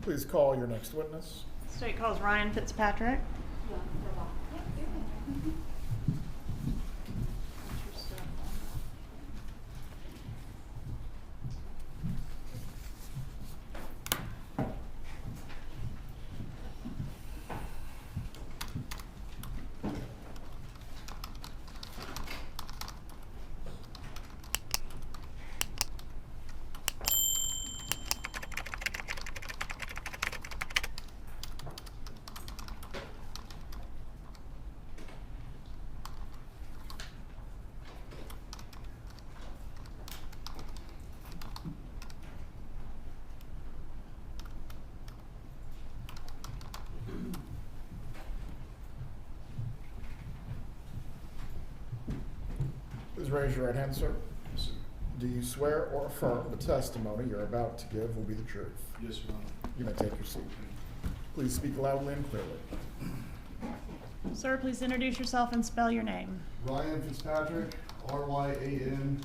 Please call your next witness. State calls Ryan Fitzpatrick. Please raise your right hand, sir. Do you swear or affirm the testimony you're about to give will be the truth? Yes, Your Honor. You may take your seat. Please speak loudly and clearly. Sir, please introduce yourself and spell your name. Ryan Fitzpatrick, R-Y-A-N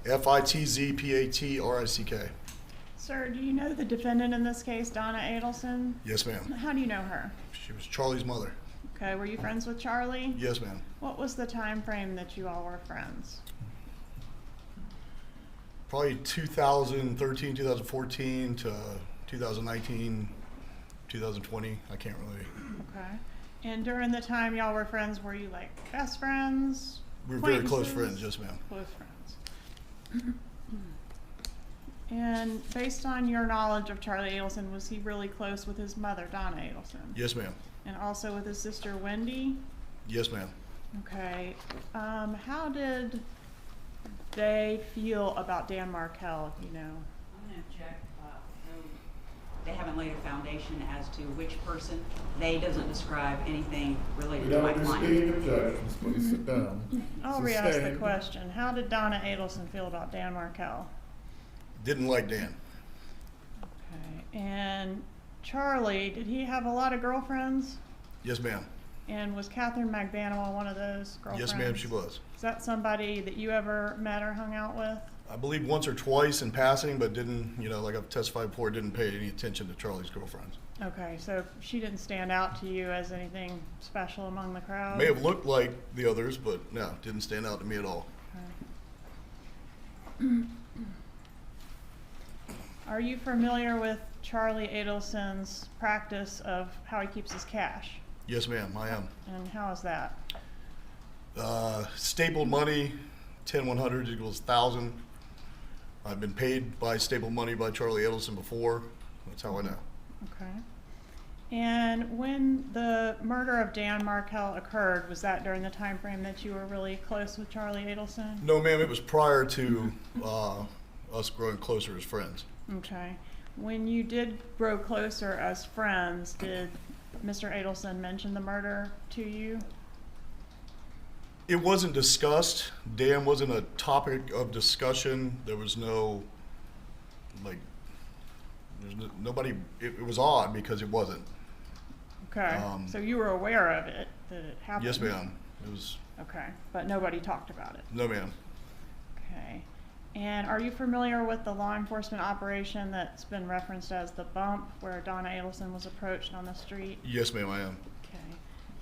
F-I-T-Z-P-A-T-R-I-C-K. Sir, do you know the defendant in this case, Donna Adelson? Yes, ma'am. How do you know her? She was Charlie's mother. Okay, were you friends with Charlie? Yes, ma'am. What was the time frame that you all were friends? Probably 2013, 2014 to 2019, 2020. I can't really. Okay. And during the time y'all were friends, were you like best friends? We were very close Acquaintances? friends, yes, ma'am. Close friends. And based on your knowledge of Charlie Adelson, was he really close with his mother, Donna Adelson? Yes, ma'am. And also with his sister, Wendy? Yes, ma'am. Okay. How did they feel about Dan Markel, if you know? I'm going to check. They haven't laid a foundation as to which person. They doesn't describe anything related to my Without client. disputing objections, please sit down. I'll re-ask the Sustained. question. How did Donna Adelson feel about Dan Markel? Didn't like Dan. Okay. And Charlie, did he have a lot of girlfriends? Yes, ma'am. And was Catherine McBanimal one of those girlfriends? Yes, ma'am, she was. Is that somebody that you ever met or hung out with? I believe once or twice in passing, but didn't, like I've testified before, didn't pay any attention to Charlie's girlfriends. Okay, so she didn't stand out to you as anything special among the crowd? May have looked like the others, but no, didn't stand out to me at all. Okay. Are you familiar with Charlie Adelson's practice of how he keeps his cash? Yes, ma'am, I am. And how is that? Stapled money, 10-100 equals 1,000. I've been paid by stapled money by Charlie Adelson before. That's how I know. Okay. And when the murder of Dan Markel occurred, was that during the time frame that you were really close with Charlie Adelson? No, ma'am, it was prior to us growing closer as friends. Okay. When you did grow closer as friends, did Mr. Adelson mention the murder to you? It wasn't discussed. Dan wasn't a topic of discussion. There was no, nobody, it was odd because it wasn't. Okay. So you were aware of it, that it happened? Yes, ma'am. It was, Okay. But nobody talked about it? no, ma'am. Okay. And are you familiar with the law enforcement operation that's been referenced as the bump, where Donna Adelson was approached on the street? Yes, ma'am, I am. Okay.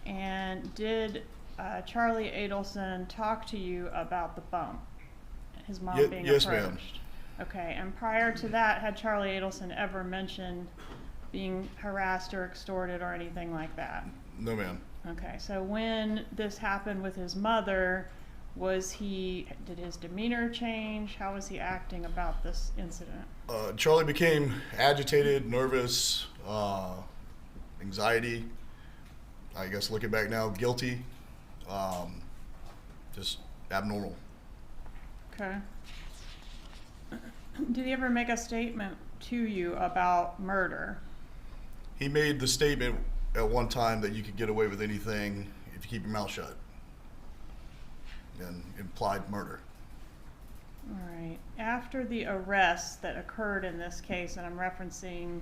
And did Charlie Adelson talk to you about the bump? His mom being yes, approached? ma'am. Okay. And prior to that, had Charlie Adelson ever mentioned being harassed or extorted or anything like that? No, ma'am. Okay. So when this happened with his mother, did his demeanor change? How was he acting about this incident? Charlie became agitated, nervous, anxiety. I guess looking back now, guilty. Just abnormal. Okay. Did he ever make a statement to you about murder? He made the statement at one time that you could get away with anything if you keep your mouth shut, and implied murder. All right. After the arrests that occurred in this case, and I'm referencing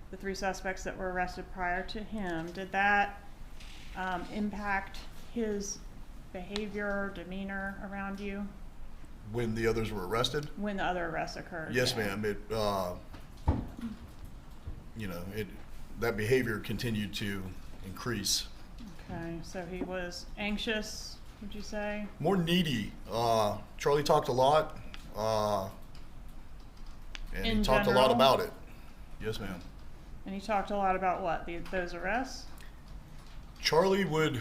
the 3 suspects that were arrested prior to him, did that impact his behavior, demeanor around you? When the others were arrested? When the other arrests occurred? Yes, yeah. ma'am. that behavior continued to increase. Okay, so he was anxious, would you say? More needy. Charlie talked a lot, and he In talked a lot general? about it. Yes, ma'am. And he talked a lot about what? Those arrests? Charlie would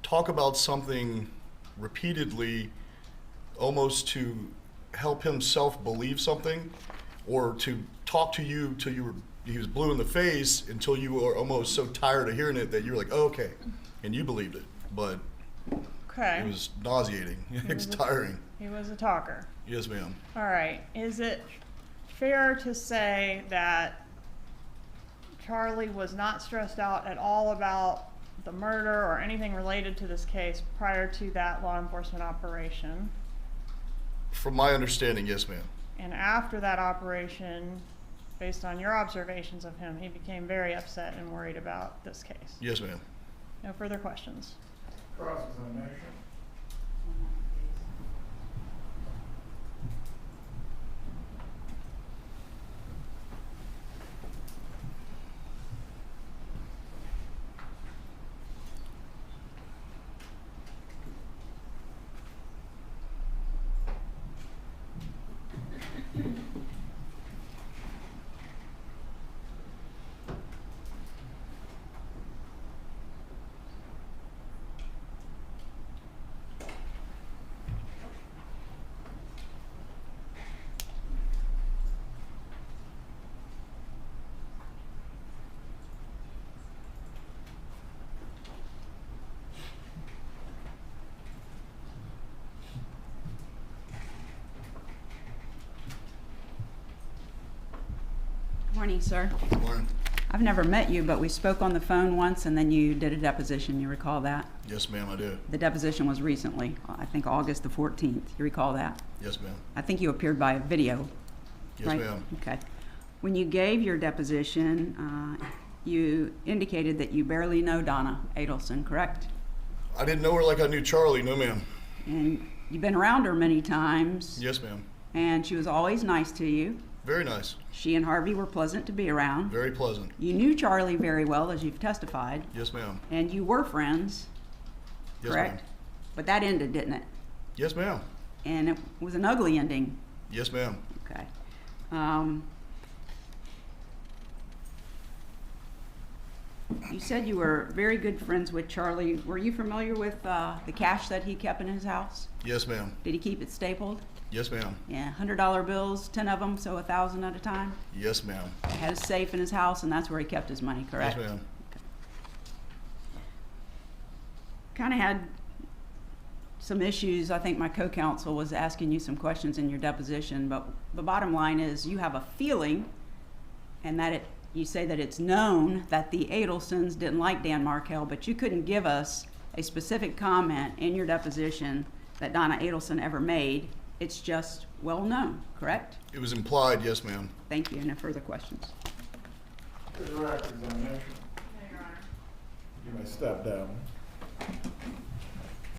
talk about something repeatedly, almost to help himself believe something, or to talk to you till he was blue in the face, until you were almost so tired of hearing it that you were like, oh, okay, and you believed it. But Okay. it was nauseating. It's tiring. He was a talker. Yes, ma'am. All right. Is it fair to say that Charlie was not stressed out at all about the murder or anything related to this case prior to that law enforcement operation? From my understanding, yes, ma'am. And after that operation, based on your observations of him, he became very upset and worried about this case. Yes, ma'am. No further questions. Cross-examination. Morning, sir. Morning. I've never met you, but we spoke on the phone once, and then you did a deposition. You recall that? Yes, ma'am, I do. The deposition was recently, I think August the 14th. You recall that? Yes, ma'am. I think you appeared by video, Yes, right? ma'am. Okay. When you gave your deposition, you indicated that you barely know Donna Adelson, correct? I didn't know her like I knew Charlie. No, ma'am. And you've been around her many times, Yes, ma'am. and she was always nice to you. Very nice. She and Harvey were pleasant to be around. Very pleasant. You knew Charlie very well, as you've testified, Yes, ma'am. and you were friends, Yes, correct? ma'am. But that ended, didn't it? Yes, ma'am. And it was an ugly ending. Yes, ma'am. Okay. You said you were very good friends with Charlie. Were you familiar with the cash that he kept in his house? Yes, ma'am. Did he keep it stapled? Yes, ma'am. Yeah, $100 bills, 10 of them, so 1,000 at a time. Yes, ma'am. He had a safe in his house, and that's where he kept his money, correct? Yes, ma'am. Kind of had some issues. I think my co-counsel was asking you some questions in your deposition, but the bottom line is you have a feeling, and that you say that it's known that the Adelsons didn't like Dan Markel, but you couldn't give us a specific comment in your deposition that Donna Adelson ever made. It's just well known, correct? It was implied, yes, ma'am. Thank you. No further questions. Direct examination. Your Honor. You may step down.